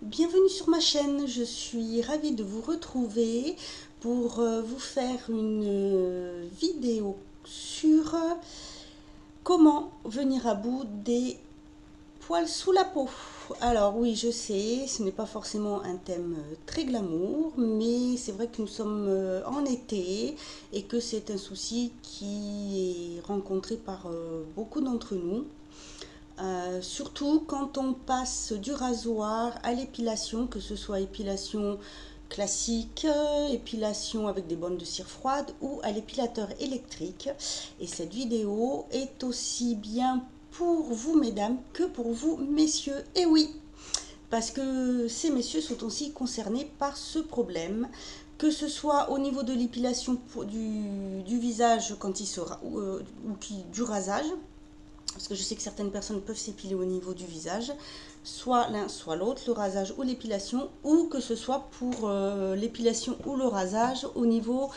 Bienvenue sur ma chaîne, je suis ravie de vous retrouver pour vous faire une vidéo sur comment venir à bout des poils sous la peau. Alors oui, je sais, ce n'est pas forcément un thème très glamour, mais c'est vrai que nous sommes en été et que c'est un souci qui est rencontré par beaucoup d'entre nous. Surtout quand on passe du rasoir à l'épilation, que ce soit épilation classique, épilation avec des bonnes de cire froide ou à l'épilateur électrique. Et cette vidéo est aussi bien pour vous mesdames que pour vous messieurs. Et oui, parce que ces messieurs sont aussi concernés par ce problème, que ce soit au niveau de l'épilation du visage quand il sera, ou du rasage, parce que je sais que certaines personnes peuvent s'épiler au niveau du visage, soit l'un soit l'autre, le rasage ou l'épilation, ou que ce soit pour l'épilation ou le rasage au niveau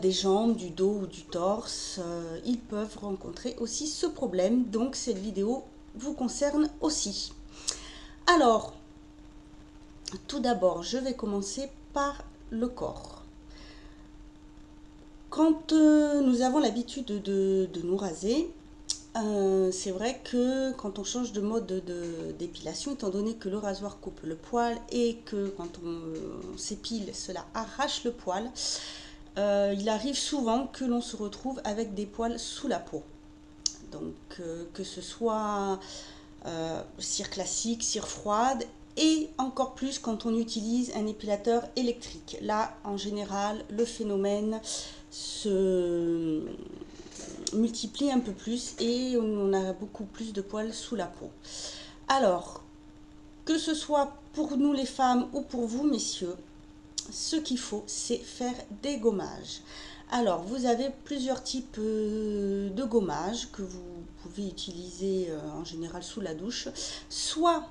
des jambes, du dos ou du torse. Ils peuvent rencontrer aussi ce problème, donc cette vidéo vous concerne aussi. Alors, tout d'abord, je vais commencer par le corps. Quand nous avons l'habitude de nous raser, c'est vrai que quand on change de mode d'épilation, étant donné que le rasoir coupe le poil et que quand on s'épile, cela arrache le poil, il arrive souvent que l'on se retrouve avec des poils sous la peau. Donc que ce soit cire classique, cire froide, et encore plus quand on utilise un épilateur électrique. Là, en général, le phénomène se multiplie un peu plus et on a beaucoup plus de poils sous la peau. Alors, que ce soit pour nous les femmes ou pour vous messieurs, ce qu'il faut, c'est faire des gommages. Alors, vous avez plusieurs types de gommages que vous pouvez utiliser en général sous la douche. Soit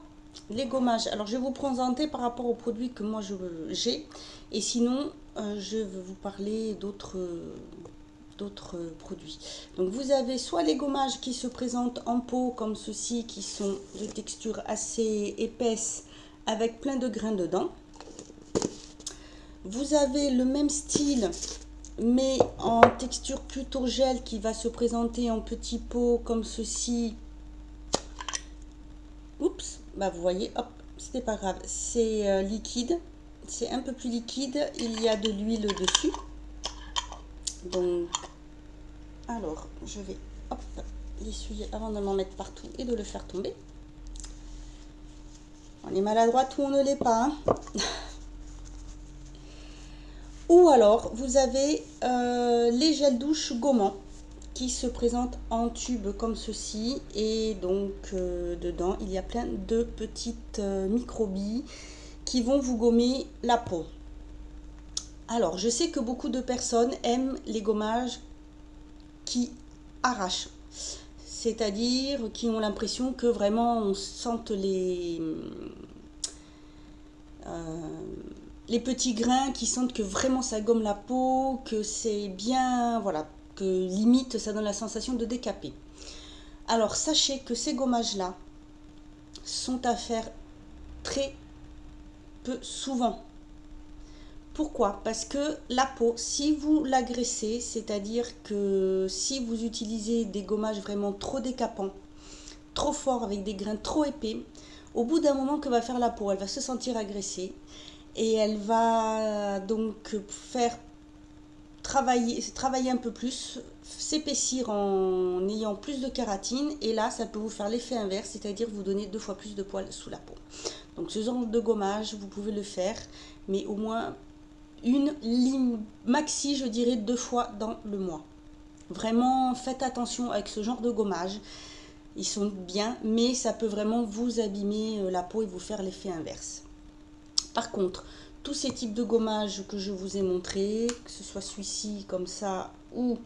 les gommages, alors je vais vous présenter par rapport aux produits que moi j'ai, et sinon je vais vous parler d'autres produits. Donc vous avez soit les gommages qui se présentent en pot comme ceci, qui sont de texture assez épaisse avec plein de grains dedans. Vous avez le même style mais en texture plutôt gel qui va se présenter en petits pots comme ceci. Oups, bah vous voyez, hop, c'était pas grave, c'est liquide, c'est un peu plus liquide, il y a de l'huile dessus. Donc alors, je vais l'essuyer avant de m'en mettre partout et de le faire tomber. On est maladroite ou on ne l'est pas. Hein. Ou alors, vous avez les gels douche gommants qui se présentent en tube comme ceci. Et donc, dedans, il y a plein de petites microbilles qui vont vous gommer la peau. Alors, je sais que beaucoup de personnes aiment les gommages qui arrachent, c'est-à-dire qui ont l'impression que vraiment on sente les petits grains, qui sentent que vraiment ça gomme la peau, que c'est bien, voilà, que limite ça donne la sensation de décaper. Alors sachez que ces gommages là sont à faire très peu souvent. Pourquoi? Parce que la peau, si vous l'agressez, c'est-à-dire que si vous utilisez des gommages vraiment trop décapants, trop forts, avec des grains trop épais, au bout d'un moment, que va faire la peau? Elle va se sentir agressée et elle va donc faire travailler un peu plus, s'épaissir en ayant plus de kératine, et là, ça peut vous faire l'effet inverse, c'est-à-dire vous donner 2 fois plus de poils sous la peau. Donc ce genre de gommage, vous pouvez le faire, mais au moins maxi, je dirais 2 fois dans le mois. Vraiment, faites attention avec ce genre de gommage. Ils sont bien, mais ça peut vraiment vous abîmer la peau et vous faire l'effet inverse. Par contre, tous ces types de gommages que je vous ai montré, que ce soit celui-ci comme ça ou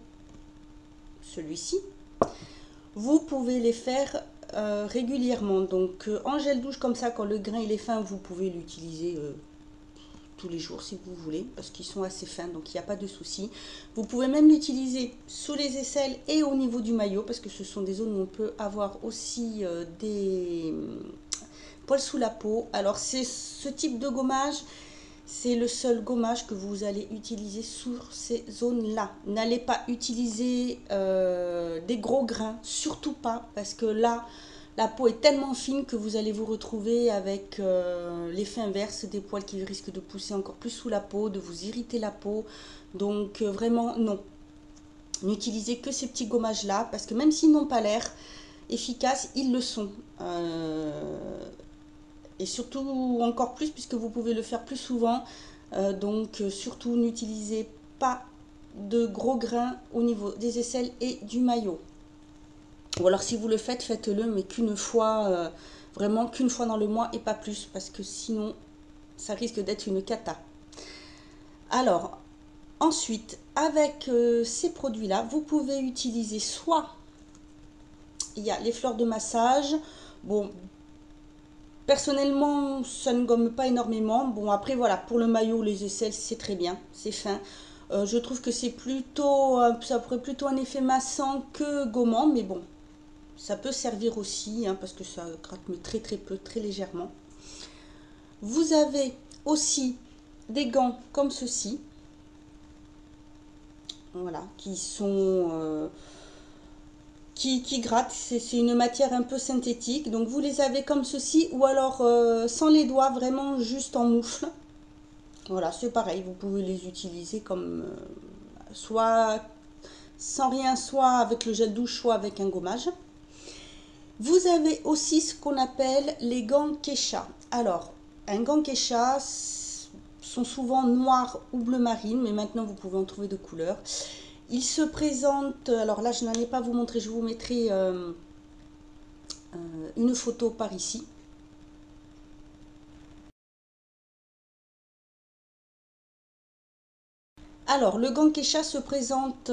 celui-ci, vous pouvez les faire régulièrement. Donc en gel douche comme ça, quand le grain il est fin, vous pouvez l'utiliser tous les jours si vous voulez, parce qu'ils sont assez fins, donc il n'y a pas de souci. Vous pouvez même l'utiliser sous les aisselles et au niveau du maillot, parce que ce sont des zones où on peut avoir aussi poils sous la peau. Alors c'est ce type de gommage, c'est le seul gommage que vous allez utiliser sur ces zones-là. N'allez pas utiliser des gros grains, surtout pas, parce que là, la peau est tellement fine que vous allez vous retrouver avec l'effet inverse, des poils qui risquent de pousser encore plus sous la peau, de vous irriter la peau. Donc vraiment, non. N'utilisez que ces petits gommages-là, parce que même s'ils n'ont pas l'air efficaces, ils le sont. Et surtout encore plus, puisque vous pouvez le faire plus souvent. Donc surtout, n'utilisez pas de gros grains au niveau des aisselles et du maillot. Ou alors si vous le faites, faites-le, mais qu'une fois, vraiment qu'une fois dans le mois et pas plus, parce que sinon, ça risque d'être une cata. Alors, ensuite, avec ces produits-là, vous pouvez utiliser soit, il y a les fleurs de massage. Bon, personnellement, ça ne gomme pas énormément. Bon, après, voilà, pour le maillot, les aisselles, c'est très bien, c'est fin. Je trouve que c'est plutôt, ça pourrait plutôt un effet massant que gommant, mais bon, ça peut servir aussi, hein, parce que ça gratte mais très très peu, très légèrement. Vous avez aussi des gants comme ceci. Voilà, qui sont... qui grattent. C'est une matière un peu synthétique. Donc vous les avez comme ceci, ou alors sans les doigts, vraiment juste en moufle. Voilà, c'est pareil, vous pouvez les utiliser comme... soit sans rien, soit avec le gel douche, soit avec un gommage. Vous avez aussi ce qu'on appelle les gants Kesha. Alors, un gant Kesha sont souvent noirs ou bleu marine, mais maintenant vous pouvez en trouver de couleurs. Ils se présentent, alors là je n'en ai pas à vous montrer, je vous mettrai une photo par ici. Alors, le gant Kesha se présente,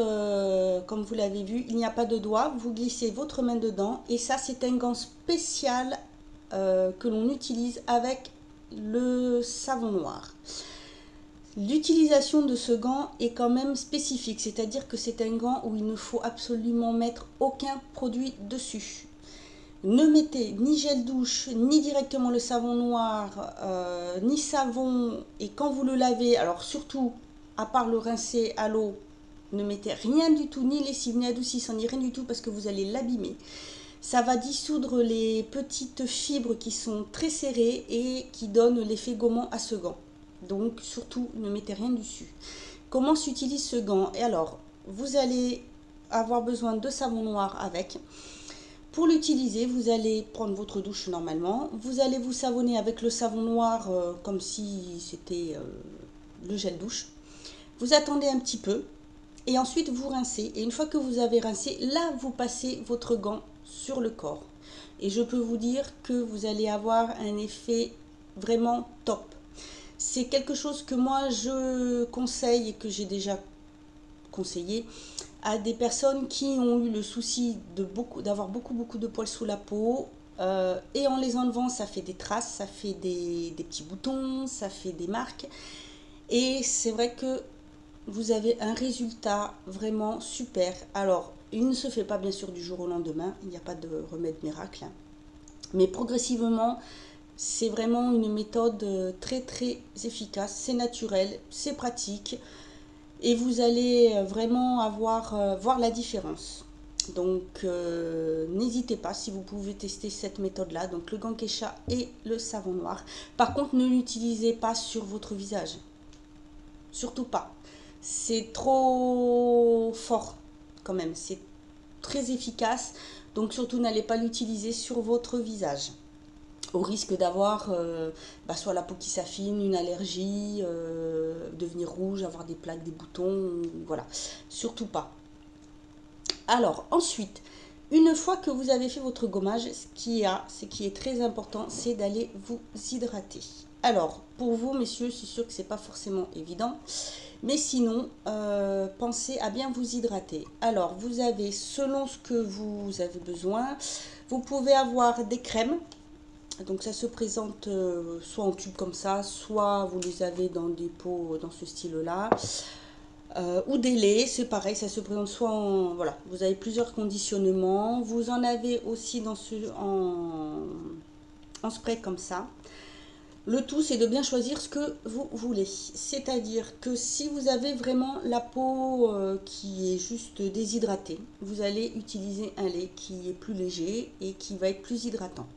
comme vous l'avez vu, il n'y a pas de doigt, vous glissez votre main dedans, et ça c'est un gant spécial que l'on utilise avec le savon noir. L'utilisation de ce gant est quand même spécifique, c'est-à-dire que c'est un gant où il ne faut absolument mettre aucun produit dessus. Ne mettez ni gel douche, ni directement le savon noir, ni savon, et quand vous le lavez, alors surtout, à part le rincer à l'eau, ne mettez rien du tout, ni lessive, ni adoucissant, ni rien du tout, parce que vous allez l'abîmer. Ça va dissoudre les petites fibres qui sont très serrées et qui donnent l'effet gommant à ce gant. Donc surtout, ne mettez rien dessus. Comment s'utilise ce gant? Et alors, vous allez avoir besoin de savon noir avec. Pour l'utiliser, vous allez prendre votre douche normalement. Vous allez vous savonner avec le savon noir comme si c'était le gel douche. Vous attendez un petit peu et ensuite vous rincez. Et une fois que vous avez rincé, là vous passez votre gant sur le corps. Et je peux vous dire que vous allez avoir un effet vraiment top. C'est quelque chose que moi je conseille et que j'ai déjà conseillé à des personnes qui ont eu le souci d'avoir beaucoup de poils sous la peau. Et en les enlevant, ça fait des traces, ça fait des petits boutons, ça fait des marques. Et c'est vrai que vous avez un résultat vraiment super. Alors, il ne se fait pas bien sûr du jour au lendemain, il n'y a pas de remède miracle. Mais progressivement, c'est vraiment une méthode très efficace, c'est naturel, c'est pratique. Et vous allez vraiment voir la différence. Donc n'hésitez pas si vous pouvez tester cette méthode là, donc le gant Kesha et le savon noir. Par contre, ne l'utilisez pas sur votre visage, surtout pas, c'est trop fort quand même, c'est très efficace, donc surtout n'allez pas l'utiliser sur votre visage, au risque d'avoir soit la peau qui s'affine, une allergie, devenir rouge, avoir des plaques, des boutons, voilà, surtout pas. Alors ensuite, une fois que vous avez fait votre gommage, ce qui est très important, c'est d'aller vous hydrater. Alors pour vous messieurs, c'est sûr que c'est pas forcément évident, mais sinon pensez à bien vous hydrater. Alors vous avez, selon ce que vous avez besoin, vous pouvez avoir des crèmes. Donc ça se présente soit en tube comme ça, soit vous les avez dans des pots dans ce style-là, ou des laits, c'est pareil, ça se présente soit en... Voilà, vous avez plusieurs conditionnements. Vous en avez aussi en spray comme ça. Le tout, c'est de bien choisir ce que vous voulez. C'est-à-dire que si vous avez vraiment la peau qui est juste déshydratée, vous allez utiliser un lait qui est plus léger et qui va être plus hydratant.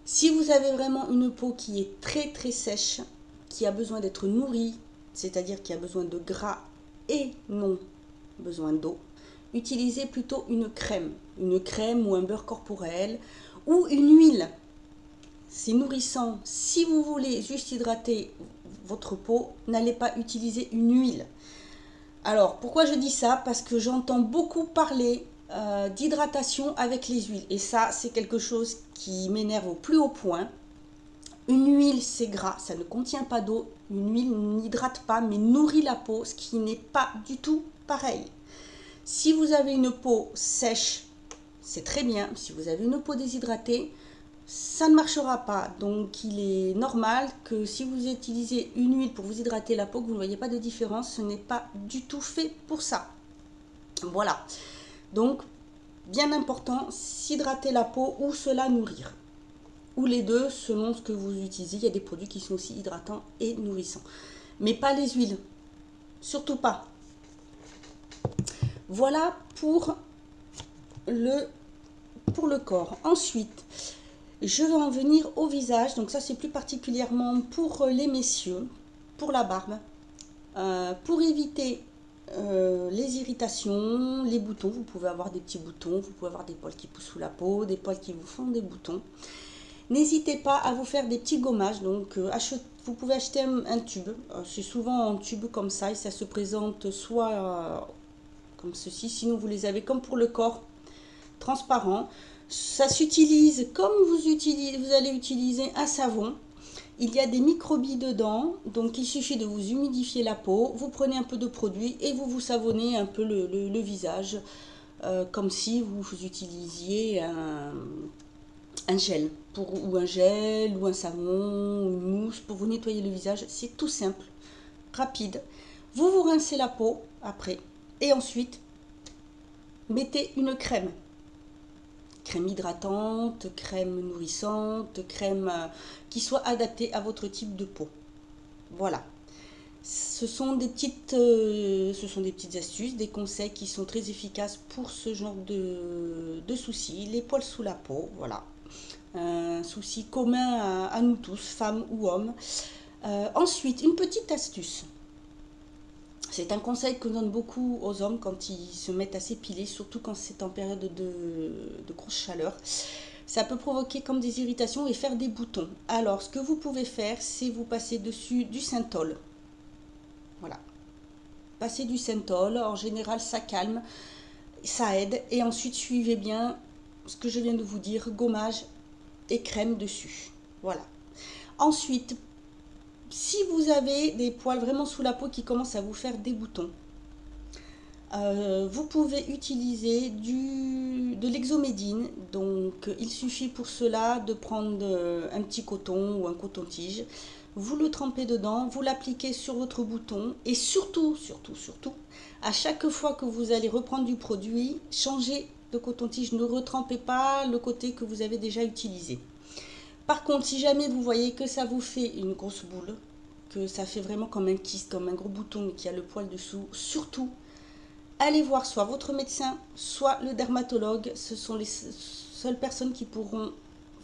Si vous avez vraiment une peau qui est très très sèche, qui a besoin d'être nourrie, c'est-à-dire qui a besoin de gras et non besoin d'eau, utilisez plutôt une crème ou un beurre corporel ou une huile. C'est nourrissant. Si vous voulez juste hydrater votre peau, n'allez pas utiliser une huile. Alors, pourquoi je dis ça? Parce que j'entends beaucoup parler d'hydratation avec les huiles. Et ça, c'est quelque chose qui m'énerve au plus haut point. Une huile, c'est gras, ça ne contient pas d'eau. Une huile n'hydrate pas, mais nourrit la peau, ce qui n'est pas du tout pareil. Si vous avez une peau sèche, c'est très bien. Si vous avez une peau déshydratée, ça ne marchera pas. Donc il est normal que si vous utilisez une huile pour vous hydrater la peau, que vous ne voyez pas de différence, ce n'est pas du tout fait pour ça. Voilà. Donc bien important, s'hydrater la peau ou se la nourrir. Ou les deux selon ce que vous utilisez. Il y a des produits qui sont aussi hydratants et nourrissants. Mais pas les huiles. Surtout pas. Voilà pour le corps. Ensuite, je vais en venir au visage. Donc ça, c'est plus particulièrement pour les messieurs, pour la barbe. Pour éviter les irritations, les boutons. Vous pouvez avoir des petits boutons, vous pouvez avoir des poils qui poussent sous la peau, des poils qui vous font des boutons. N'hésitez pas à vous faire des petits gommages. Donc vous pouvez acheter un tube. C'est souvent en tube comme ça et ça se présente soit comme ceci, sinon vous les avez comme pour le corps, transparent. Ça s'utilise comme vous allez utiliser un savon. Il y a des microbilles dedans, donc il suffit de vous humidifier la peau, vous prenez un peu de produit et vous savonnez un peu le visage, comme si vous utilisiez un gel, ou un savon, ou une mousse pour vous nettoyer le visage. C'est tout simple, rapide. Vous rincez la peau après. Et ensuite, mettez une crème. Crème hydratante, crème nourrissante, crème qui soit adaptée à votre type de peau. Voilà. Ce sont des petites astuces, des conseils qui sont très efficaces pour ce genre de soucis. Les poils sous la peau, voilà. Un souci commun à nous tous, femmes ou hommes. Ensuite, une petite astuce. C'est un conseil que donne beaucoup aux hommes quand ils se mettent à s'épiler, surtout quand c'est en période de grosse chaleur. Ça peut provoquer comme des irritations et faire des boutons. Alors, ce que vous pouvez faire, c'est vous passer dessus du synthol. Voilà. Passez du synthol, en général ça calme, ça aide. Et ensuite, suivez bien ce que je viens de vous dire, gommage et crème dessus. Voilà. Ensuite, si vous avez des poils vraiment sous la peau qui commencent à vous faire des boutons, vous pouvez utiliser de l'exomédine. Donc il suffit pour cela de prendre un petit coton ou un coton-tige, vous le trempez dedans, vous l'appliquez sur votre bouton et surtout, à chaque fois que vous allez reprendre du produit, changez de coton-tige, ne retrempez pas le côté que vous avez déjà utilisé. Par contre, si jamais vous voyez que ça vous fait une grosse boule, que ça fait vraiment comme un kyste, comme un gros bouton et qu'il y a le poil dessous, surtout, allez voir soit votre médecin, soit le dermatologue. Ce sont les seules personnes qui pourront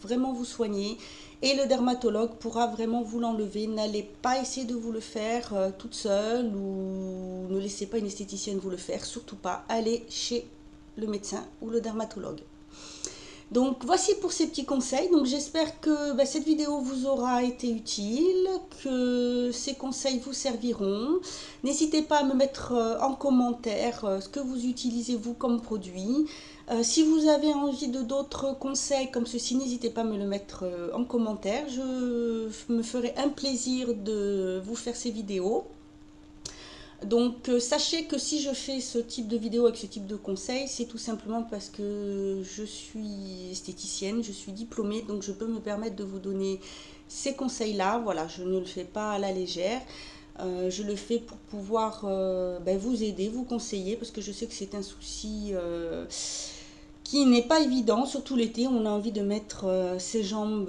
vraiment vous soigner. Et le dermatologue pourra vraiment vous l'enlever. N'allez pas essayer de vous le faire toute seule ou ne laissez pas une esthéticienne vous le faire. Surtout pas. Allez chez le médecin ou le dermatologue. Donc voici pour ces petits conseils. Donc j'espère que cette vidéo vous aura été utile, que ces conseils vous serviront. N'hésitez pas à me mettre en commentaire ce que vous utilisez vous comme produit. Si vous avez envie de d'autres conseils comme ceci, n'hésitez pas à me le mettre en commentaire. Je me ferai un plaisir de vous faire ces vidéos. Donc sachez que si je fais ce type de vidéo avec ce type de conseils, c'est tout simplement parce que je suis esthéticienne, je suis diplômée, donc je peux me permettre de vous donner ces conseils-là. Voilà, je ne le fais pas à la légère, je le fais pour pouvoir vous aider, vous conseiller, parce que je sais que c'est un souci qui n'est pas évident, surtout l'été, on a envie de mettre ses jambes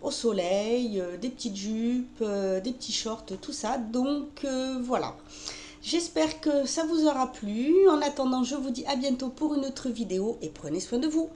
au soleil, des petites jupes, des petits shorts, tout ça. Donc voilà, j'espère que ça vous aura plu. En attendant, je vous dis à bientôt pour une autre vidéo et prenez soin de vous.